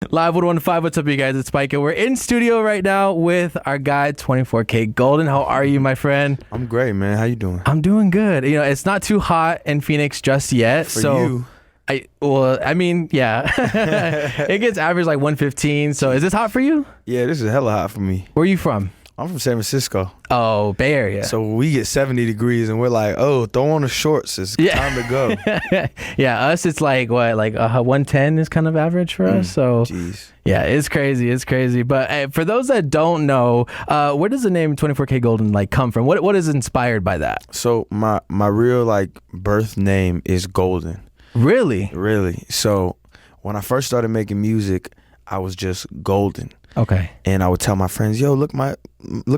Live 115, what's up, you guys? It's Micah. We're in studio right now with our guy, 24kGoldn. How are you, my friend? I'm great, man. How you doing? I'm doing good. You know, it's not too hot in Phoenix just yet. For so you. I mean, yeah. It gets average like 115. So is this hot for you? Yeah, this is hella hot for me. Where are you from? I'm from San Francisco. Oh, Bay Area. So we get 70 degrees and we're like, oh, throw on the shorts. It's time to go. Yeah, us, it's like, what, like 110 is kind of average for us. So, Jeez. yeah, it's crazy. It's crazy. But for those that don't know, where does the name 24kGoldn like come from? What is inspired by that? So my real like birth name is Golden. Really? Really. So when I first started making music, I was just Golden. Okay. And I would tell my friends, yo, look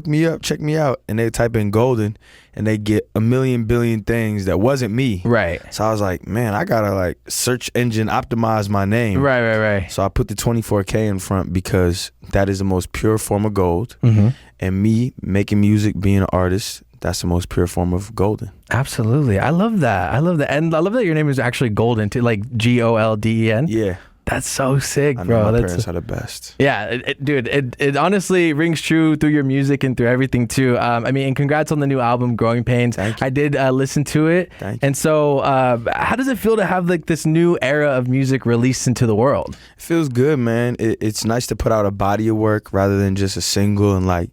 me up, check me out. And they type in Golden and they get a million billion things that wasn't me. Right. So I was like, man, I gotta like search engine optimize my name. Right. So I put the 24K in front because that is the most pure form of gold. Mm-hmm. And me making music, being an artist, that's the most pure form of golden. Absolutely. I love that. And I love that your name is actually Golden too, like Golden. Yeah. That's so sick, I know bro. my parents are the best. Yeah, dude, it honestly rings true through your music and through everything too. I mean, and congrats on the new album, Growing Pains. Thank you. I did listen to it. Thank you. And so, how does it feel to have like this new era of music released into the world? It feels good, man. It's nice to put out a body of work rather than just a single and like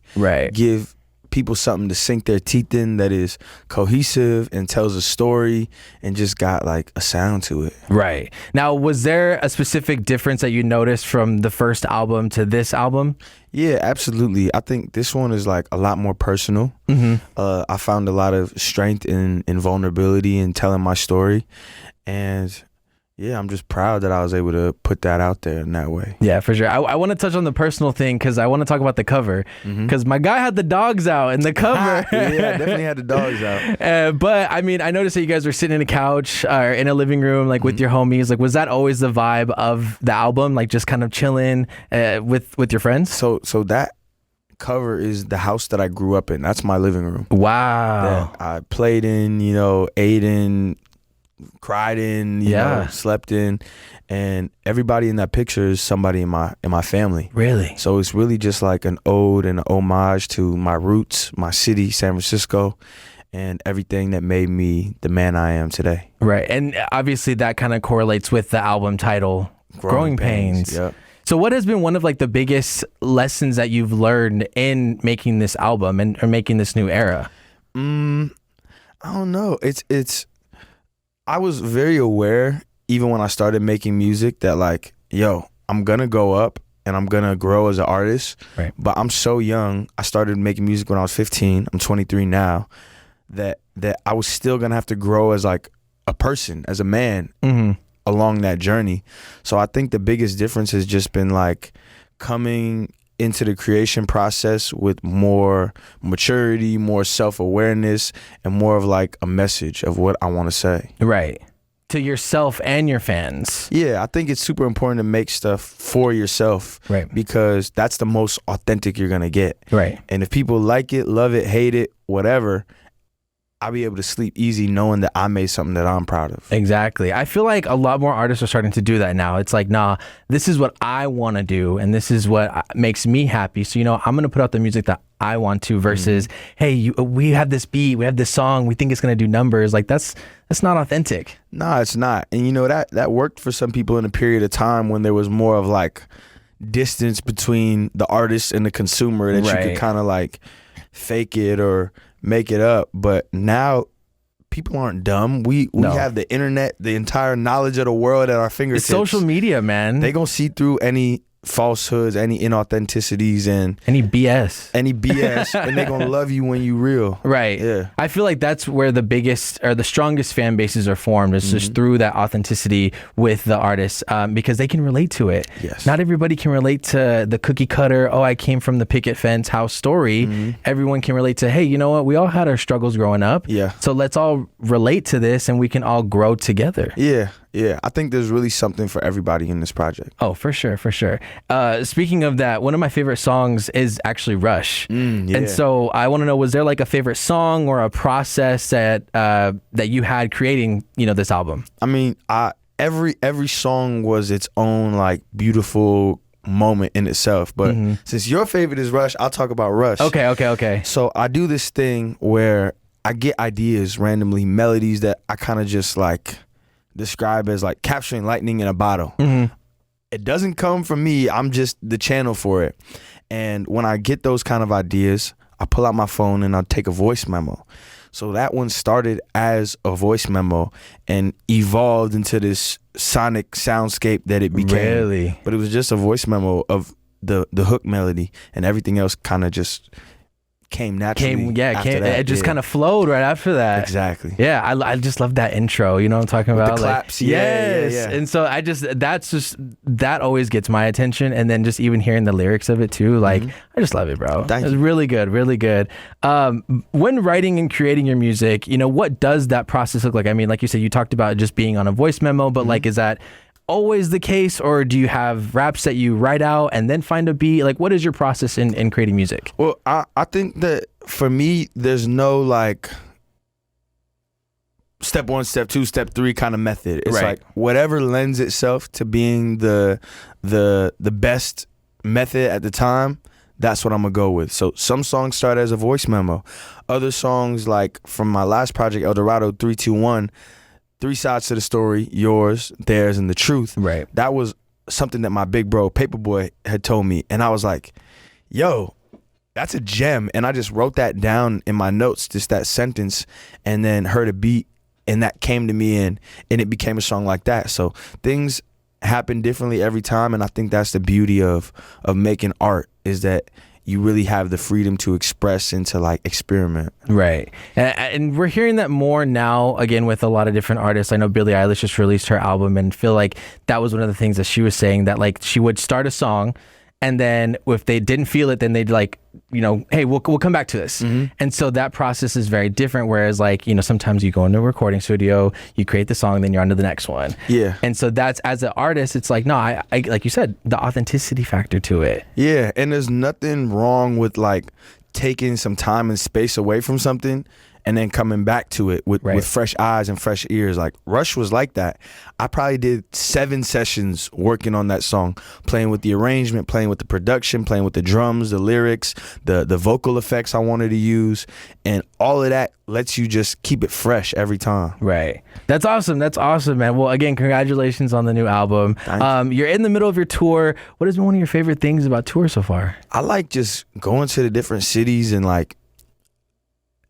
give people something to sink their teeth in that is cohesive and tells a story and just got like a sound to it. Right. Now, was there a specific difference that you noticed from the first album to this album? Yeah, absolutely. I think this one is like a lot more personal. Mm-hmm. I found a lot of strength in vulnerability and telling my story. And yeah, I'm just proud that I was able to put that out there in that way. Yeah, for sure. I want to touch on the personal thing because I want to talk about the cover. Because my guy had the dogs out in the cover. Yeah, I definitely had the dogs out. But I mean, I noticed that you guys were sitting in a couch or in a living room, like with your homies. Like, was that always the vibe of the album? Like, just kind of chilling with your friends? So that cover is the house that I grew up in. That's my living room. Wow. That I played in, ate in, cried in, you know, slept in, and everybody in that picture is somebody in my family. Really? So it's really just like an ode and an homage to my roots, my city, San Francisco, and everything that made me the man I am today. Right. And obviously that kind of correlates with the album title, Growing Pains. Yep. So what has been one of like the biggest lessons that you've learned in making this album or making this new era? I don't know. I was very aware, even when I started making music, that like, yo, I'm gonna go up and I'm gonna grow as an artist. Right. But I'm so young. I started making music when I was 15. I'm 23 now. That I was still gonna have to grow as like a person, as a man, along that journey. So I think the biggest difference has just been like coming into the creation process with more maturity, more self-awareness, and more of like a message of what I want to say. Right. To yourself and your fans. Yeah, I think it's super important to make stuff for yourself. Right. Because that's the most authentic you're going to get. Right. And if people like it, love it, hate it, whatever, I'll be able to sleep easy knowing that I made something that I'm proud of. Exactly. I feel like a lot more artists are starting to do that now. It's like, nah, this is what I want to do and this is what makes me happy. So, I'm going to put out the music that I want to versus, hey, we have this beat, we have this song, we think it's going to do numbers. Like that's not authentic. No, it's not. And that worked for some people in a period of time when there was more of like distance between the artist and the consumer that you could kind of like fake it or make it up. But now people aren't dumb. We have the internet, the entire knowledge of the world at our fingertips. It's social media, man. They gonna see through any falsehoods, any inauthenticities, and any BS, and they gonna love you when you real. Right. Yeah. I feel like that's where the biggest or the strongest fan bases are formed. It's just through that authenticity with the artists, because they can relate to it. Yes. Not everybody can relate to the cookie cutter. Oh, I came from the picket fence house story. Everyone can relate to, hey, you know what? We all had our struggles growing up. Yeah. So let's all relate to this, and we can all grow together. Yeah. Yeah, I think there's really something for everybody in this project. Oh, for sure, for sure. Speaking of that, one of my favorite songs is actually Rush. Yeah. And so I want to know, was there like a favorite song or a process that you had creating, this album? I mean, every song was its own like beautiful moment in itself. But since your favorite is Rush, I'll talk about Rush. Okay. So I do this thing where I get ideas randomly, melodies that I kind of just like describe as like capturing lightning in a bottle. It doesn't come from me. I'm just the channel for it. And when I get those kind of ideas, I pull out my phone and I'll take a voice memo. So that one started as a voice memo and evolved into this sonic soundscape that it became. Really? But it was just a voice memo of the hook melody, and everything else kind of just came naturally. It just kind of flowed right after that. Exactly. Yeah, I just love that intro. You know what I'm talking about? The claps. Like, yes. And so that always gets my attention. And then just even hearing the lyrics of it too, like I just love it, bro. It's really good, really good. When writing and creating your music, you know, what does that process look like? I mean, like you said, you talked about just being on a voice memo, but like, is that always the case, or do you have raps that you write out and then find a beat? Like, what is your process in creating music? Well, I think that for me, there's no like step 1, step 2, step 3 kind of method. It's like whatever lends itself to being the best method at the time, that's what I'm gonna go with. So some songs start as a voice memo. Other songs, like from my last project, El Dorado 321, 3 sides to the story: yours, theirs, and the truth. Right. That was something that my big bro Paperboy had told me, and I was like, yo, that's a gem. And I just wrote that down in my notes, just that sentence, and then heard a beat, and that came to me, and it became a song like that. So things happen differently every time, and I think that's the beauty of making art, is that you really have the freedom to express and to like experiment. Right. And we're hearing that more now, again, with a lot of different artists. I know Billie Eilish just released her album, and feel like that was one of the things that she was saying, that like she would start a song, and then if they didn't feel it, then they'd like, you know, hey, we'll come back to this. And so that process is very different. Whereas like, you know, sometimes you go into a recording studio, you create the song, then you're on to the next one. Yeah. And so that's, as an artist, it's like, no, I like you said, the authenticity factor to it. Yeah. And there's nothing wrong with like taking some time and space away from something and then coming back to it with fresh eyes and fresh ears. Like Rush was like that. I probably did 7 sessions working on that song, playing with the arrangement, playing with the production, playing with the drums, the lyrics, the vocal effects I wanted to use, and all of that lets you just keep it fresh every time. Right. That's awesome. That's awesome, man. Well, again, congratulations on the new album. You're in the middle of your tour. What has been one of your favorite things about tour so far? I like just going to the different cities and like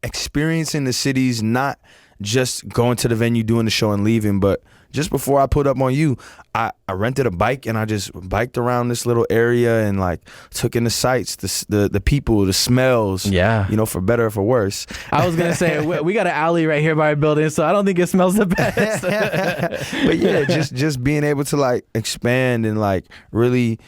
experiencing the cities, not just going to the venue, doing the show and leaving. But just before I put up on you, I rented a bike and I just biked around this little area and like took in the sights, the people, the smells. Yeah. You know, for better or for worse. I was gonna say we got an alley right here by our building, so I don't think it smells the best. But yeah, just being able to like expand and like really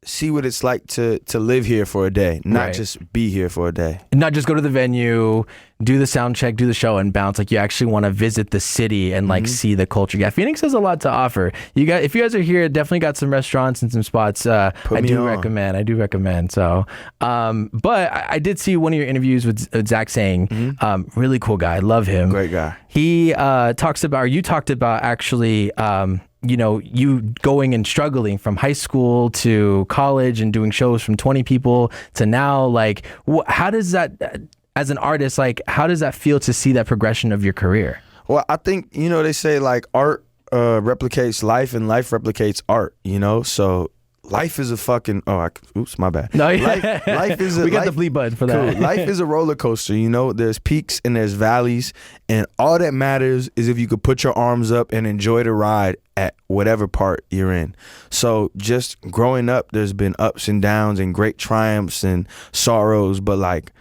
see what it's like to live here for a day, not just be here for a day. Not just go to the venue, do the sound check, do the show, and bounce. Like you actually want to visit the city and like see the culture. Yeah, Phoenix has a lot to offer. If you guys are here, definitely got some restaurants and some spots. I do recommend. So, but I did see one of your interviews with Zach saying, really cool guy, love him, great guy. He you talked about actually. You know, you going and struggling from high school to college and doing shows from 20 people to now, like, how does that, as an artist, like, how does that feel to see that progression of your career? Well, I think, you know, they say like art replicates life and life replicates art, you know? So life is a fucking, oops, my bad. No, life is a, we got the bleep button for that. Cool. Life is a roller coaster, you know? There's peaks and there's valleys, and all that matters is if you could put your arms up and enjoy the ride at whatever part you're in. So just growing up, there's been ups and downs and great triumphs and sorrows, but like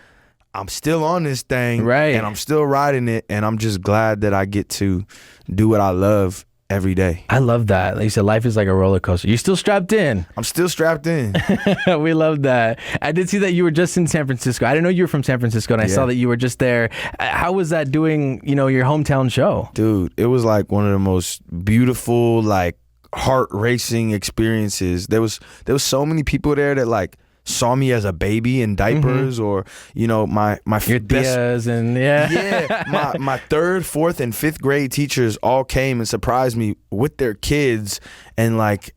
I'm still on this thing, and I'm still riding it, and I'm just glad that I get to do what I love every day. I love that. Like you said, life is like a roller coaster. You're still strapped in. I'm still strapped in. We love that. I did see that you were just in San Francisco. I didn't know you were from San Francisco, and I saw that you were just there. How was that doing, you know, your hometown show? Dude, it was like one of the most beautiful, like heart racing experiences. There was so many people there that like saw me as a baby in diapers, or you know, my Your best tias and my third, fourth, and fifth grade teachers all came and surprised me with their kids, and like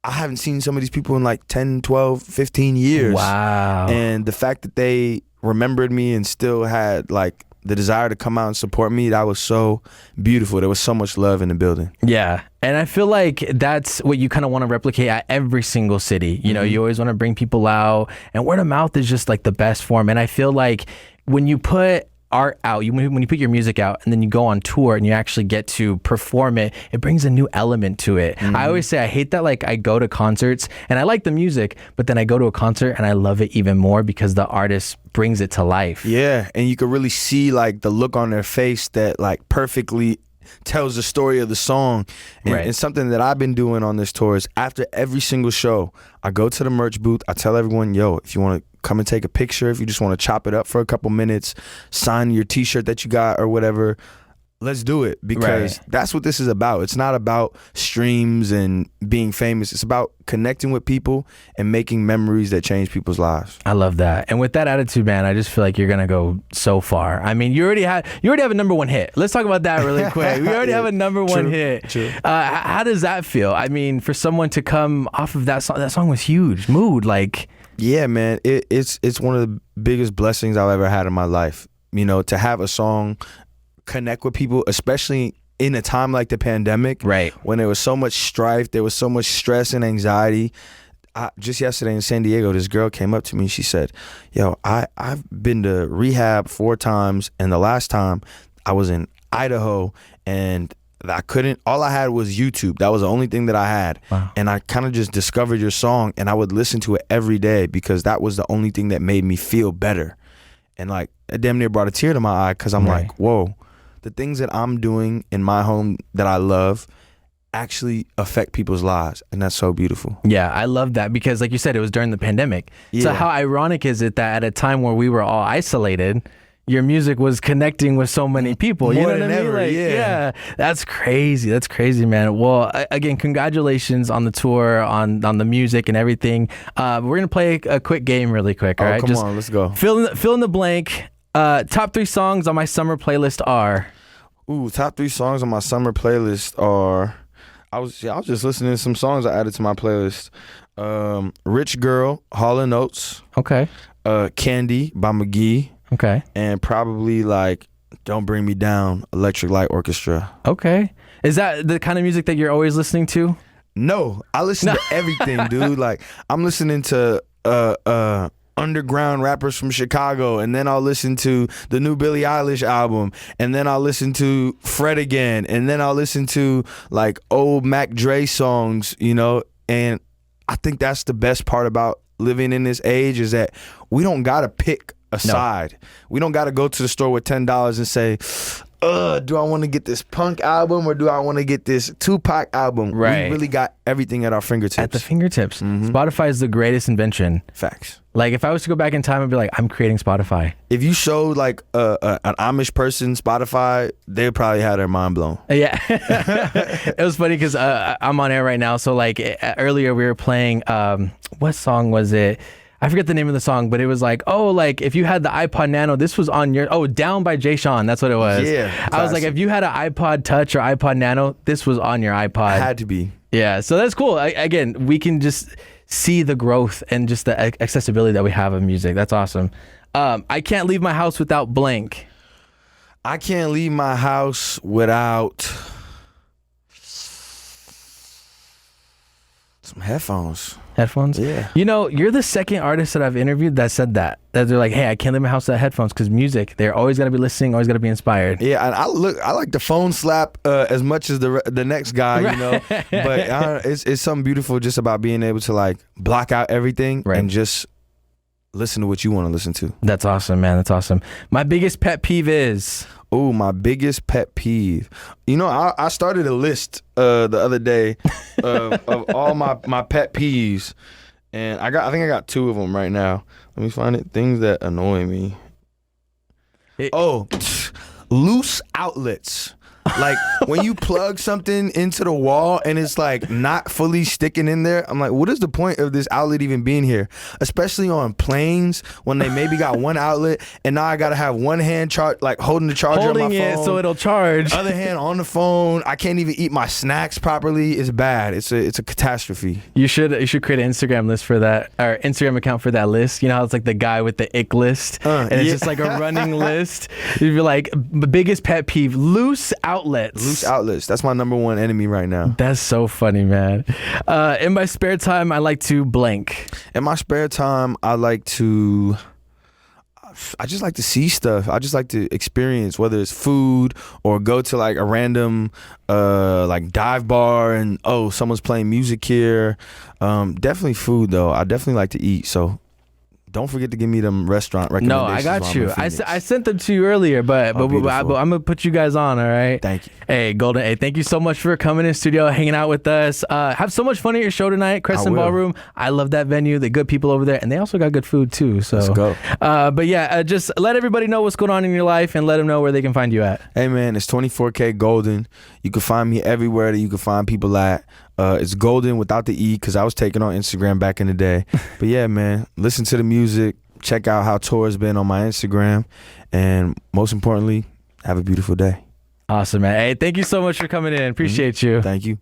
I haven't seen some of these people in like 10, 12, 15 years. Wow. And the fact that they remembered me and still had like the desire to come out and support me, that was so beautiful. There was so much love in the building. Yeah. And I feel like that's what you kind of want to replicate at every single city. You know, you always want to bring people out, and word of mouth is just like the best form. And I feel like when you put art out, when you put your music out and then you go on tour and you actually get to perform it, it brings a new element to it. I always say I hate that, like I go to concerts and I like the music, but then I go to a concert and I love it even more because the artist brings it to life. Yeah, and you could really see like the look on their face that like perfectly tells the story of the song. And Right. it's something that I've been doing on this tour is after every single show, I go to the merch booth, I tell everyone, yo, if you want to come and take a picture, if you just want to chop it up for a couple minutes, sign your t-shirt that you got or whatever, let's do it, because that's what this is about. It's not about streams and being famous. It's about connecting with people and making memories that change people's lives. I love that. And with that attitude, man, I just feel like you're going to go so far. I mean, you already have a #1 hit. Let's talk about that really quick. We already have a #1 hit. True. How does that feel? I mean, for someone to come off of that song was huge. Mood, like... Yeah, man, it's one of the biggest blessings I've ever had in my life. You know, to have a song connect with people, especially in a time like the pandemic, Right. when there was so much strife, there was so much stress and anxiety. Just yesterday in San Diego, this girl came up to me. She said, yo, I've been to rehab 4 times, and the last time I was in Idaho, and all I had was YouTube. That was the only thing that I had. Wow. And I kind of just discovered your song, and I would listen to it every day because that was the only thing that made me feel better. And like, it damn near brought a tear to my eye, because I'm Right. like, whoa, the things that I'm doing in my home that I love actually affect people's lives. And that's so beautiful. Yeah, I love that because like you said, it was during the pandemic. So Yeah. how ironic is it that at a time where we were all isolated, your music was connecting with so many people? You More know than what I mean? ever, Like, yeah. that's crazy. That's crazy, man. Well, again, congratulations on the tour, on the music and everything. We're going to play a quick game really quick. All right, come on, let's go. Fill in the blank. Top 3 songs on my summer playlist are... Ooh, top 3 songs on my summer playlist are... I was just listening to some songs I added to my playlist. Rich Girl, Hall & Oates. Okay. Candy by McGee. Okay. And probably like Don't Bring Me Down, Electric Light Orchestra. Okay. Is that the kind of music that you're always listening to? No, I listen to everything, dude. Like, I'm listening to underground rappers from Chicago, and then I'll listen to the new Billie Eilish album, and then I'll listen to Fred again, and then I'll listen to like old Mac Dre songs, you know. And I think that's the best part about living in this age, is that we don't gotta pick a side. We don't gotta go to the store with $10 and say, do I want to get this punk album or do I want to get this Tupac album? Right. We really got everything at our fingertips. At the fingertips. Spotify is the greatest invention. Facts. Like, if I was to go back in time, I'd be like, I'm creating Spotify. If you showed like an Amish person Spotify, they'd probably have their mind blown. Yeah. It was funny because I'm on air right now. So like earlier we were playing, what song was it? I forget the name of the song, but it was like, oh, like if you had the iPod Nano, this was on your, Down by Jay Sean. That's what it was. Yeah. I was like, if you had an iPod Touch or iPod Nano, this was on your iPod. Had to be. Yeah. So that's cool. Again, we can just see the growth and just the accessibility that we have of music. That's awesome. I can't leave my house without blank. I can't leave my house without some headphones. Headphones? Yeah. You know, you're the second artist that I've interviewed that said that they're like, hey, I can't leave my house without headphones, because music, they're always got to be listening, always got to be inspired. Yeah, and I like the phone slap as much as the next guy, you know. But it's something beautiful just about being able to like block out everything and just listen to what you want to listen to. That's awesome, man. That's awesome. My biggest pet peeve is... Oh, my biggest pet peeve. You know, I started a list the other day of all my pet peeves, and I think I got 2 of them right now. Let me find it. Things that annoy me. Loose outlets. Like when you plug something into the wall and it's like not fully sticking in there, I'm like, what is the point of this outlet even being here? Especially on planes when they maybe got one outlet and now I gotta have one hand like holding the charger on my phone, it so it'll charge. other hand on the phone. I can't even eat my snacks properly. It's bad. It's a catastrophe. You should create an Instagram list for that, or Instagram account for that list. You know how it's like the guy with the ick list, and it's just like a running list. You'd be like, biggest pet peeve: loose outlets. Loose outlets. That's my number one enemy right now. That's so funny, man. In my spare time, I like to blank. In my spare time, I just like to see stuff. I just like to experience, whether it's food or go to like a random like dive bar and someone's playing music here. Definitely food though. I definitely like to eat. So don't forget to give me them restaurant recommendations. No, I got you. I sent them to you earlier, but I'm gonna put you guys on. All right. Thank you. Hey, Golden. Hey, thank you so much for coming in studio, hanging out with us. Have so much fun at your show tonight, Crescent Ballroom. I love that venue. The good people over there, and they also got good food too. So let's go. But yeah, just let everybody know what's going on in your life, and let them know where they can find you at. Hey man, it's 24kGoldn. You can find me everywhere that you can find people at. It's Golden without the E because I was taken on Instagram back in the day. But yeah, man, listen to the music. Check out how tour has been on my Instagram. And most importantly, have a beautiful day. Awesome, man. Hey, thank you so much for coming in. Appreciate you. Thank you.